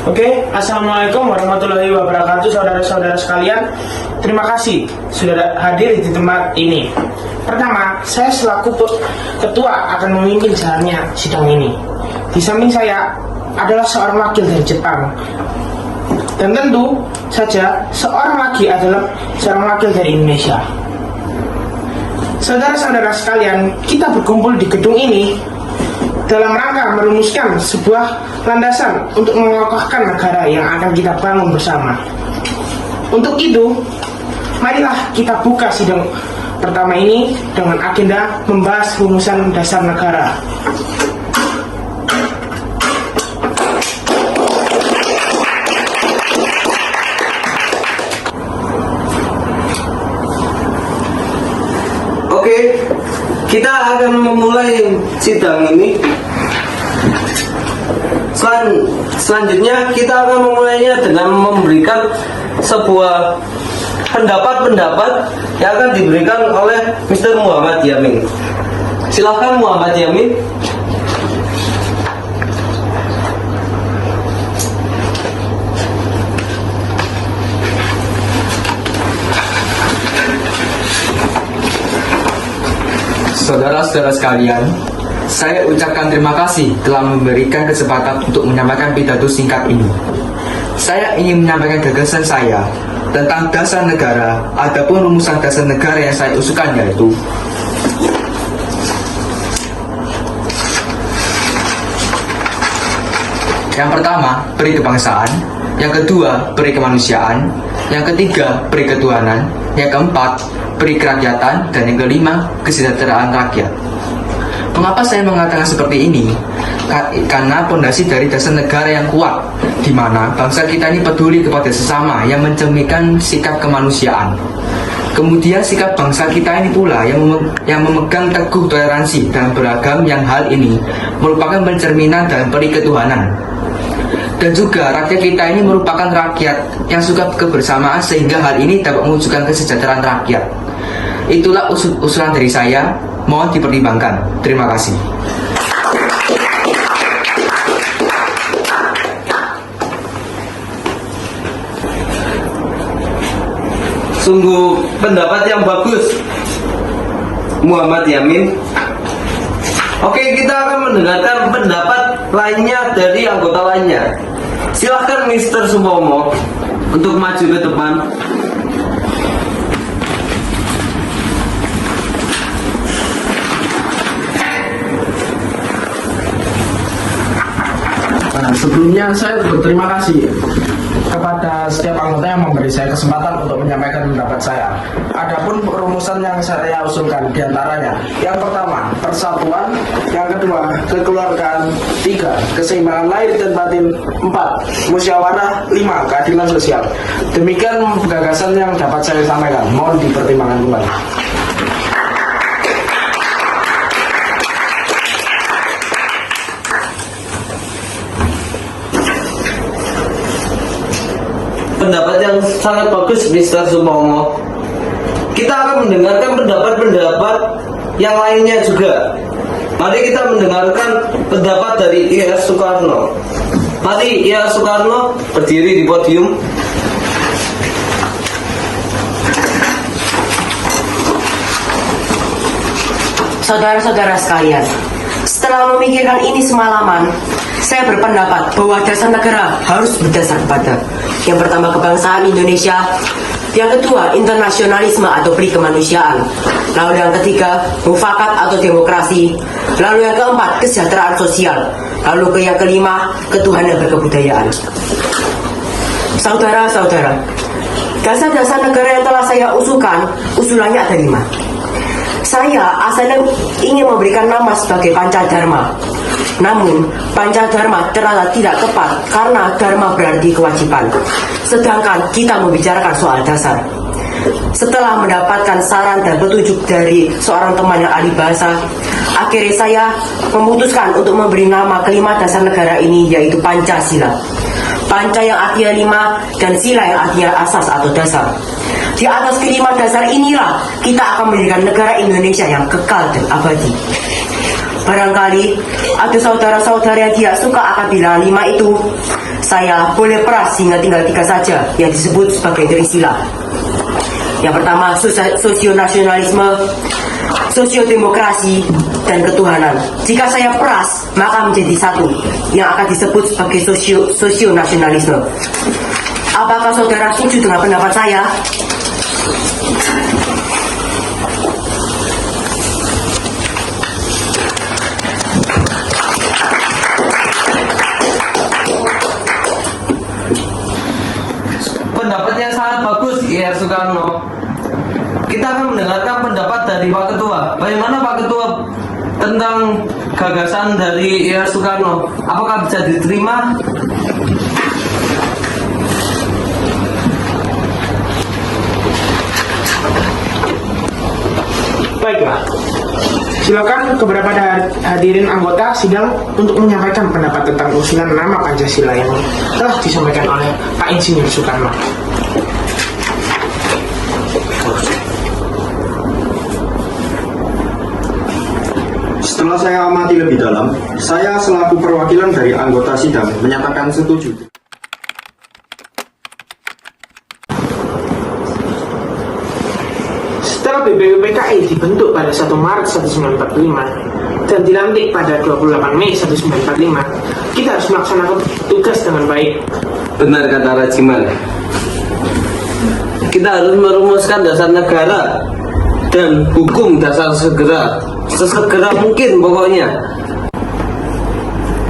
Oke, Assalamualaikum warahmatullahi wabarakatuh, saudara-saudara sekalian. Terima kasih sudah hadir di tempat ini. Pertama, saya selaku ketua akan memimpin jalannya sidang ini. Di samping saya adalah seorang wakil dari Jepang. Dan tentu saja seorang lagi adalah seorang wakil dari Indonesia. Saudara-saudara sekalian, kita berkumpul di gedung ini dalam rangka merumuskan sebuah landasan untuk mengokohkan negara yang akan kita bangun bersama. Untuk itu, marilah kita buka sidang pertama ini dengan agenda membahas rumusan dasar negara. Oke, kita akan memulai sidang ini. Selanjutnya kita akan memulainya dengan memberikan sebuah pendapat-pendapat yang akan diberikan oleh Mr. Muhammad Yamin. Silakan Muhammad Yamin. Saudara-saudara sekalian, saya ucapkan terima kasih telah memberikan kesempatan untuk menyampaikan pidato singkat ini. Saya ingin menyampaikan gagasan saya tentang dasar negara, adapun rumusan dasar negara yang saya usulkan yaitu: yang pertama, peri kebangsaan; yang kedua, peri kemanusiaan; yang ketiga, peri ketuhanan; yang keempat, peri kerakyatan; dan yang kelima, kesejahteraan rakyat. Mengapa saya mengatakan seperti ini? Karena pondasi dari dasar negara yang kuat, di mana bangsa kita ini peduli kepada sesama, yang mencerminkan sikap kemanusiaan. Kemudian sikap bangsa kita ini pula yang memegang teguh toleransi dan beragam, yang hal ini merupakan pencerminan dan peri ketuhanan. Dan juga rakyat kita ini merupakan rakyat yang suka kebersamaan, sehingga hal ini dapat mewujudkan kesejahteraan rakyat. Itulah usulan dari saya, mohon dipertimbangkan. Terima kasih. Sungguh pendapat yang bagus, Muhammad Yamin. Oke, kita akan mendengarkan pendapat lainnya dari anggota lainnya. Silahkan Mr. Supomo untuk maju ke depan. Sebelumnya saya berterima kasih kepada setiap anggota yang memberi saya kesempatan untuk menyampaikan pendapat saya. Adapun perumusan yang saya usulkan diantaranya: yang pertama, persatuan; yang kedua, kekeluargaan; tiga, keseimbangan lahir dan batin; empat, musyawarah; lima, keadilan sosial. Demikian gagasan yang dapat saya sampaikan. Mohon dipertimbangkan kembali. Pendapat yang sangat bagus, Mr. Supomo. Kita akan mendengarkan pendapat-pendapat yang lainnya juga. Mari kita mendengarkan pendapat dari I.S. Soekarno. Mari I.S. Soekarno berdiri di podium. Saudara-saudara sekalian, setelah memikirkan ini semalaman, saya berpendapat bahwa dasar negara harus berdasar pada: yang pertama, kebangsaan Indonesia; yang kedua, internasionalisme atau peri kemanusiaan; lalu yang ketiga, mufakat atau demokrasi; lalu yang keempat, kesejahteraan sosial; lalu yang kelima, ketuhanan berkebudayaan. Saudara-saudara, dasar-dasar negara yang telah saya usulkan, usulannya ada 5. Saya asalnya ingin memberikan nama sebagai Pancadharma. Namun, Pancadharma ternyata tidak tepat karena dharma berarti kewajiban. Sedangkan kita membicarakan soal dasar. Setelah mendapatkan saran dan petunjuk dari seorang teman yang ahli bahasa, akhirnya saya memutuskan untuk memberi nama kelima dasar negara ini, yaitu Pancasila. Panca yang artinya 5 dan sila yang artinya asas atau dasar. Di atas kelima dasar inilah kita akan mendirikan negara Indonesia yang kekal dan abadi. Barangkali ada saudara-saudara yang tidak suka akan bilangan 5 itu. saya boleh peras hingga tinggal 3 saja yang disebut sebagai Trisila. Yang pertama, sosionasionalisme, sosiodemokrasi, dan ketuhanan. Jika saya peras, maka menjadi satu yang akan disebut sebagai sosionasionalisme. Apakah saudara setuju dengan pendapat saya? Pendapatnya sangat bagus, IR Soekarno. Kita akan mendengarkan pendapat dari Pak Ketua. Bagaimana Pak Ketua tentang gagasan dari IR Soekarno? Apakah bisa diterima? Baiklah, silakan kepada hadirin anggota sidang untuk menyampaikan pendapat tentang usulan nama Pancasila yang telah disampaikan oleh Pak Insinyur Soekarno. Setelah saya amati lebih dalam, saya selaku perwakilan dari anggota sidang menyatakan setuju. Setelah BPUPKI dibentuk pada 1 Maret 1945 dan dilantik pada 28 Mei 1945, kita harus melaksanakan tugas dengan baik. Benar kata Rajiman. Kita harus merumuskan dasar negara dan hukum dasar sesegera mungkin pokoknya.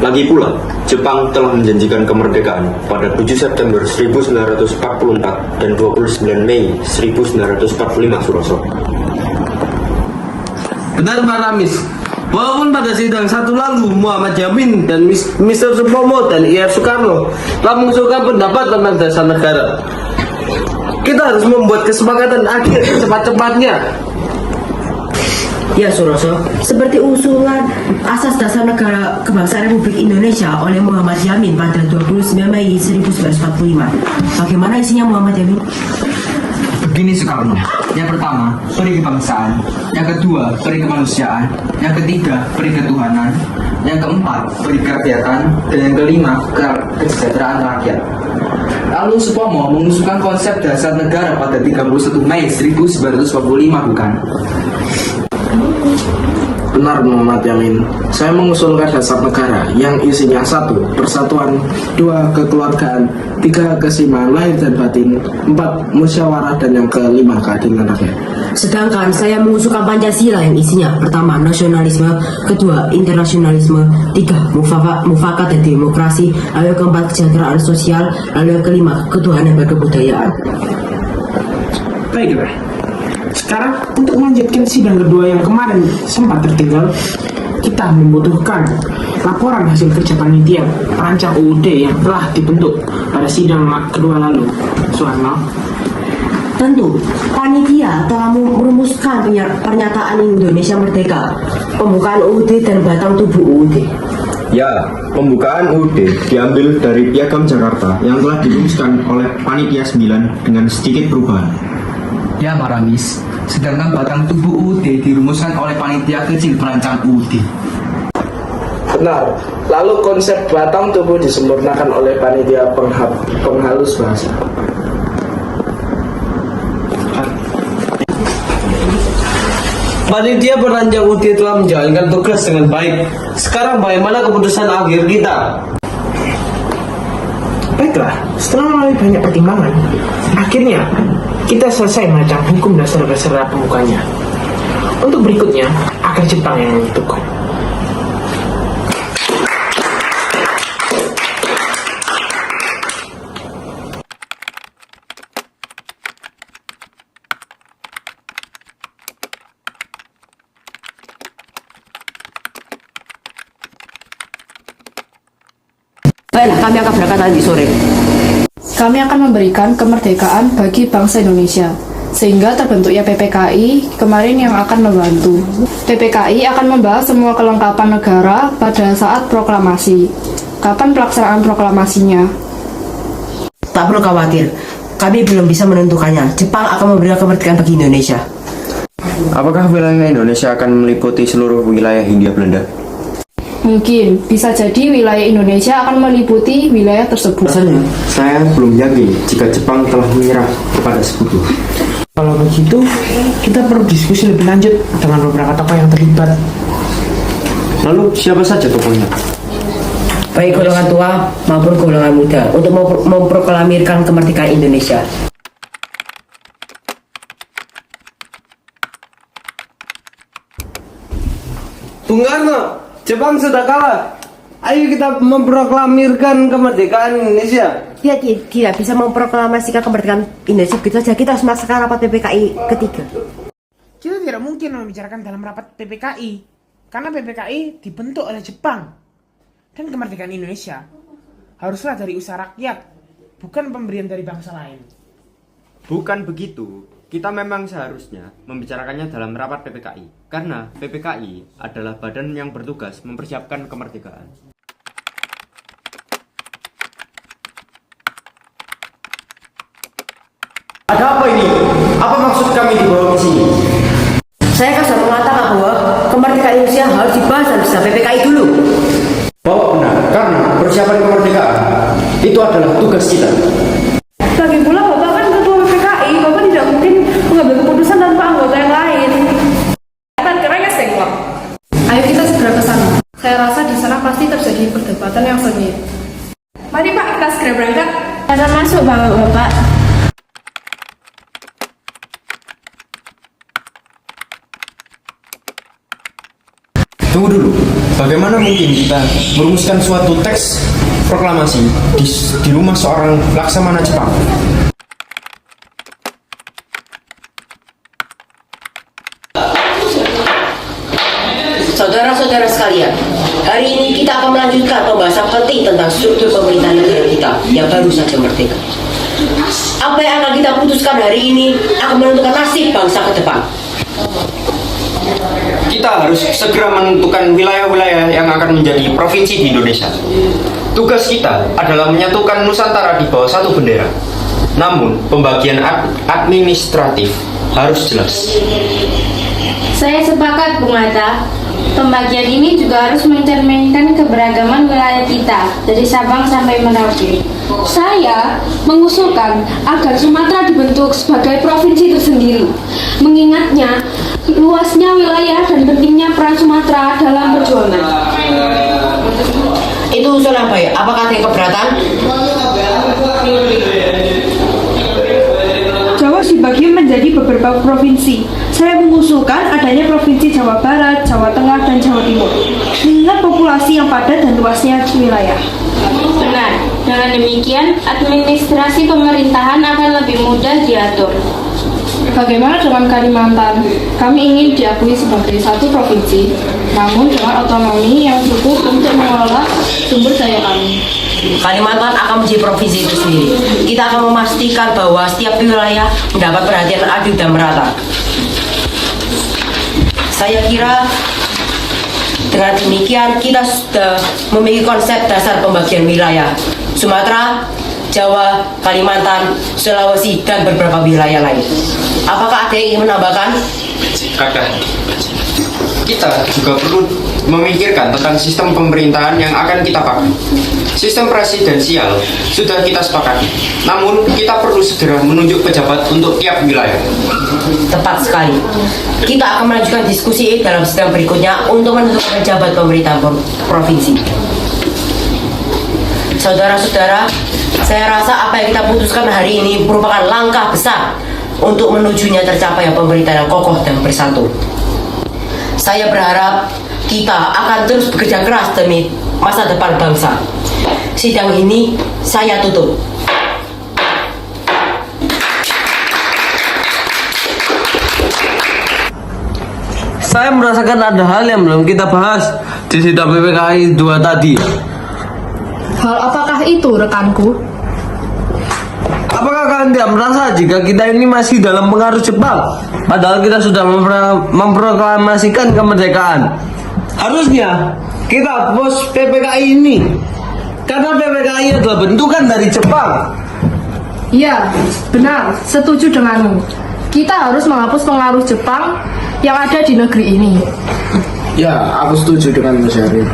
Lagi pula, Jepang telah menjanjikan kemerdekaan pada 7 September 1944 dan 29 Mei 1945 Suroso. Benar Pak Ramis. Walaupun pada sidang satu lalu Muhammad Yamin dan Mr. Supomo dan IR Soekarno telah mengusulkan pendapat tentang dasar negara, kita harus membuat kesepakatan akhir secepat-cepatnya. Ya Suroso, seperti usulan Asas Dasar Negara Kebangsaan Republik Indonesia oleh Muhammad Yamin pada 29 Mei 1945. Bagaimana isinya Muhammad Yamin? Begini Soekarno, yang pertama, peri kebangsaan, yang kedua, peri kemanusiaan, yang ketiga, peri ketuhanan, yang keempat, peri kerakyatan, dan yang kelima, kesejahteraan rakyat. Lalu Supomo mengusulkan konsep dasar negara pada 31 Mei 1945, bukan? Benar Muhammad Yamin, saya mengusulkan dasar negara yang isinya 1. Persatuan, 2. Kekeluargaan, 3. Keseimbangan lahir dan batin, 4. Musyawarah, dan yang kelima keadilan rakyat. Sedangkan saya mengusulkan Pancasila yang isinya pertama nasionalisme, kedua internasionalisme, 3 mufakat dan demokrasi, lalu yang keempat kesejahteraan sosial, lalu yang kelima ketuhanan dan kebudayaan. Baiklah, sekarang untuk melanjutkan sidang kedua yang kemarin sempat tertinggal, kita membutuhkan laporan hasil kerja panitia perancang UUD yang telah dibentuk pada sidang kedua lalu. Soekarno. Tentu, panitia telah merumuskan pernyataan Indonesia Merdeka, pembukaan UUD dan batang tubuh UUD. Ya, pembukaan UUD diambil dari Piagam Jakarta yang telah dirumuskan oleh Panitia 9 dengan sedikit perubahan. Ya Maramis, sedangkan batang tubuh UUD dirumuskan oleh panitia kecil perancang UUD. Benar. Lalu konsep batang tubuh disempurnakan oleh panitia penghalus bahasa. Panitia perancang UUD telah menjalankan tugas dengan baik. Sekarang bagaimana keputusan akhir kita? Baiklah, setelah melalui banyak pertimbangan, akhirnya kita selesai merancang hukum dasar beserta pembukanya. Untuk berikutnya, agar Jepang yang menentukan. Baiklah, kami akan berangkat nanti sore. Kami akan memberikan kemerdekaan bagi bangsa Indonesia, sehingga terbentuknya PPKI kemarin yang akan membantu. PPKI akan membahas semua kelengkapan negara pada saat proklamasi. Kapan pelaksanaan proklamasinya? Tak perlu khawatir, kami belum bisa menentukannya. Jepang akan memberikan kemerdekaan bagi Indonesia. Apakah wilayah Indonesia akan meliputi seluruh wilayah Hindia Belanda? Mungkin, bisa jadi wilayah Indonesia akan meliputi wilayah tersebut. Rasanya, saya belum yakin jika Jepang telah menyerah kepada sekutu. Kalau begitu, kita perlu diskusi lebih lanjut dengan beberapa tokoh yang terlibat. Lalu siapa saja tokohnya? Baik golongan tua maupun golongan muda untuk memproklamirkan kemerdekaan Indonesia. Bung Karno, Jepang sudah kalah. Ayo kita memproklamirkan kemerdekaan Indonesia. Dia tidak bisa memproklamasikan kemerdekaan Indonesia begitu saja. Kita harus melaksanakan rapat PPKI ketiga. Kita tidak mungkin membicarakan dalam rapat PPKI, karena PPKI dibentuk oleh Jepang. Dan kemerdekaan Indonesia haruslah dari usaha rakyat, bukan pemberian dari bangsa lain. Bukan begitu. Kita memang seharusnya membicarakannya dalam rapat PPKI, karena PPKI adalah badan yang bertugas mempersiapkan kemerdekaan. Ada apa ini? Apa maksud kami dibawa ke sini? Saya kan sudah mengatakan bahwa kemerdekaan Indonesia harus dibahas dan bisa PPKI dulu. Bapak benar, karena persiapan kemerdekaan itu adalah tugas kita. Lagi pula Bapak kan ketua PPKI, Bapak tidak mungkin mengambil keputusan tanpa anggota yang lain. Ayo kita segera ke sana. Saya rasa di sana pasti terjadi perdebatan yang sengit. Mari Pak, kita segera berangkat. Ada masuk Bapak. Tunggu dulu, bagaimana mungkin kita merumuskan suatu teks proklamasi di rumah seorang laksamana Jepang? Saudara-saudara sekalian, hari ini kita akan melanjutkan pembahasan penting tentang struktur pemerintahan negara kita yang baru saja merdeka. Apa yang akan kita putuskan hari ini akan menentukan nasib bangsa ke depan. Kita harus segera menentukan wilayah-wilayah yang akan menjadi provinsi di Indonesia. Tugas kita adalah menyatukan Nusantara di bawah satu bendera. Namun, pembagian administratif harus jelas. Saya sepakat, Bung Hatta. Pembagian ini juga harus mencerminkan keberagaman wilayah kita dari Sabang sampai Merauke. Saya mengusulkan agar Sumatera dibentuk sebagai provinsi tersendiri. Mengingatnya luasnya wilayah dan pentingnya peran Sumatera dalam perjuangan. Itu usul apa ya? Apakah ada yang keberatan? Jawa dibagi menjadi beberapa provinsi. Saya mengusulkan adanya provinsi Jawa Barat, Jawa Tengah, dan Jawa Timur. Mengingat populasi yang padat dan luasnya wilayah. Benar, dengan demikian administrasi pemerintahan akan lebih mudah diatur. Bagaimana dengan Kalimantan? Kami ingin diakui sebagai satu provinsi, namun dengan otonomi yang cukup untuk mengelola sumber daya kami. Kalimantan akan menjadi provinsi itu sendiri. Kita akan memastikan bahwa setiap wilayah mendapat perhatian adil dan merata. Saya kira dengan demikian kita sudah memiliki konsep dasar pembagian wilayah Sumatera, Jawa, Kalimantan, Sulawesi, dan beberapa wilayah lain. Apakah ada yang ingin menambahkan? Kadang kita juga perlu memikirkan tentang sistem pemerintahan yang akan kita pakai. Sistem presidensial sudah kita sepakati, namun kita perlu segera menunjuk pejabat untuk tiap wilayah. Tepat sekali. Kita akan melanjutkan diskusi dalam sidang berikutnya untuk menentukan pejabat pemerintahan provinsi. Saudara-saudara, saya rasa apa yang kita putuskan hari ini merupakan langkah besar untuk menujunya tercapainya pemerintahan yang kokoh dan bersatu. Saya berharap kita akan terus bekerja keras demi masa depan bangsa. Sidang ini saya tutup. Saya merasakan ada hal yang belum kita bahas di sidang PPKI 2 tadi. Hal apakah itu, rekanku? Apakah kalian tidak merasa jika kita ini masih dalam pengaruh Jepang? Padahal kita sudah memproklamasikan kemerdekaan. Harusnya kita hapus PPKI ini, karena PPKI adalah bentukan dari Jepang. Ya, benar, setuju denganmu. Kita harus menghapus pengaruh Jepang yang ada di negeri ini. Ya, aku setuju dengan Mas Syarif.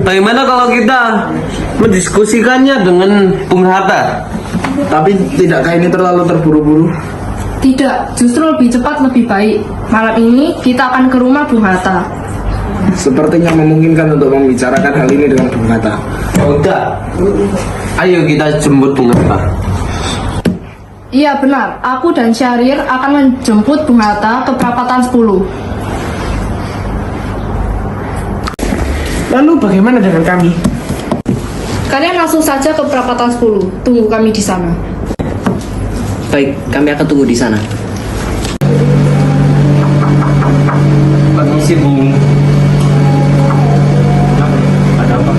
Bagaimana kalau kita mendiskusikannya dengan Bung Hatta? Tapi tidakkah ini terlalu terburu-buru? Tidak, justru lebih cepat lebih baik. Malam ini kita akan ke rumah Bung Hatta. Sepertinya memungkinkan untuk membicarakan hal ini dengan Bung Hatta. Oh enggak. Ayo kita jemput Bung Hatta. Iya benar, aku dan Syahrir akan menjemput Bung Hatta ke perapatan 10. Lalu bagaimana dengan kami? Kalian langsung saja ke perapatan 10. Tunggu kami di sana. Baik, kami akan tunggu di sana. Permisi Bung. Ada apa?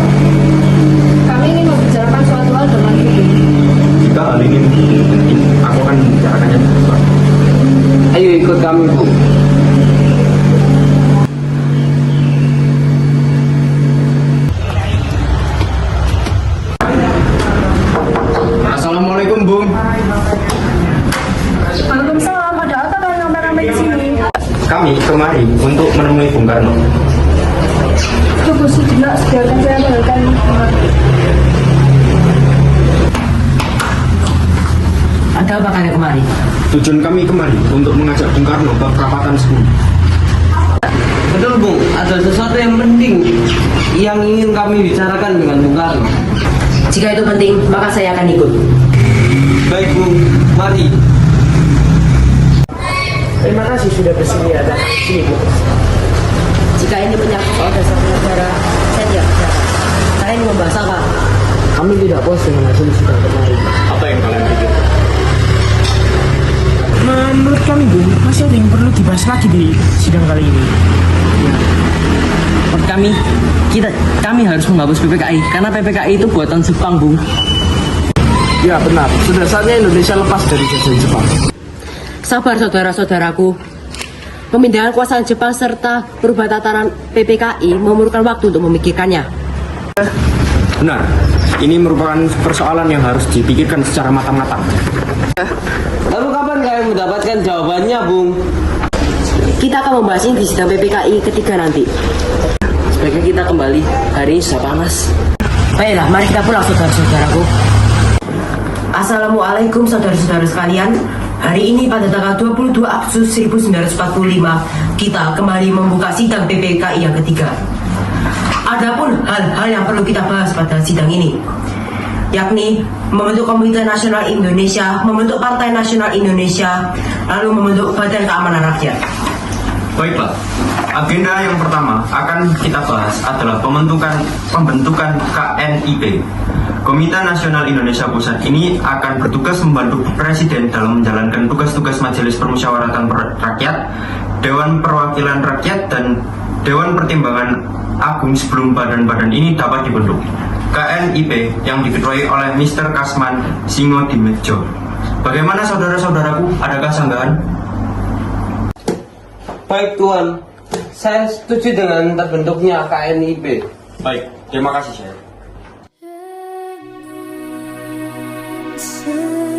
Kami ingin membicarakan suatu hal dengan Bung. Jika hal ini penting, aku akan membicarakannya di depan. Ayo ikut kami Bung. Assalamualaikum Bung. Waalaikumsalam, ada apa kalian ramai-ramai di sini? Kami kemari untuk menemui Bung Karno. Tunggu sejenak, biarkan saya mengenalkan. Ada apa kalian kemari? Tujuan kami kemari untuk mengajak Bung Karno ke perapatan 10. Betul Bung, ada sesuatu yang penting yang ingin kami bicarakan dengan Bung Karno. Jika itu penting, maka saya akan ikut. Baik Bung, mari. Terima kasih sudah bersedia datang ke sini, Bu. Jika ini menyangkut soal dasar negara, saya tidak bicara. Kalian ingin membahas apa? Kami tidak puas dengan hasil sidang kemarin. Apa yang kalian pikir? Menurut kami, Bu, masih ada yang perlu dibahas lagi di sidang kali ini. Menurut kami harus menghapus PPKI karena PPKI itu buatan Jepang, Bung. Ya benar, sudah saatnya Indonesia lepas dari jajahan Jepang. Sabar saudara-saudaraku. Pemindahan kekuasaan Jepang serta perubahan tatanan PPKI memerlukan waktu untuk memikirkannya. Benar, ini merupakan persoalan yang harus dipikirkan secara matang-matang. Lalu kapan kalian mendapatkan jawabannya Bung? Kita akan membahas ini di sidang PPKI ketiga nanti. Sebaiknya kita kembali, hari ini sudah panas. Baiklah, mari kita pulang saudara-saudaraku. Assalamualaikum saudara-saudara sekalian. Hari ini pada tanggal 22 Agustus 1945, kita kembali membuka sidang PPKI yang ketiga. Adapun hal-hal yang perlu kita bahas pada sidang ini, yakni membentuk Komite Nasional Indonesia, membentuk Partai Nasional Indonesia, lalu membentuk Badan Keamanan Rakyat. Baiklah, agenda yang pertama akan kita bahas adalah pembentukan KNIP. Komite Nasional Indonesia Pusat ini akan bertugas membantu Presiden dalam menjalankan tugas-tugas Majelis Permusyawaratan Rakyat, Dewan Perwakilan Rakyat, dan Dewan Pertimbangan Agung sebelum badan-badan ini dapat dibentuk. KNIP yang diketuai oleh Mr. Kasman Singodimedjo. Bagaimana saudara-saudaraku, adakah sanggahan? Baik Tuan, saya setuju dengan terbentuknya KNIP. Baik, terima kasih Syekh. Say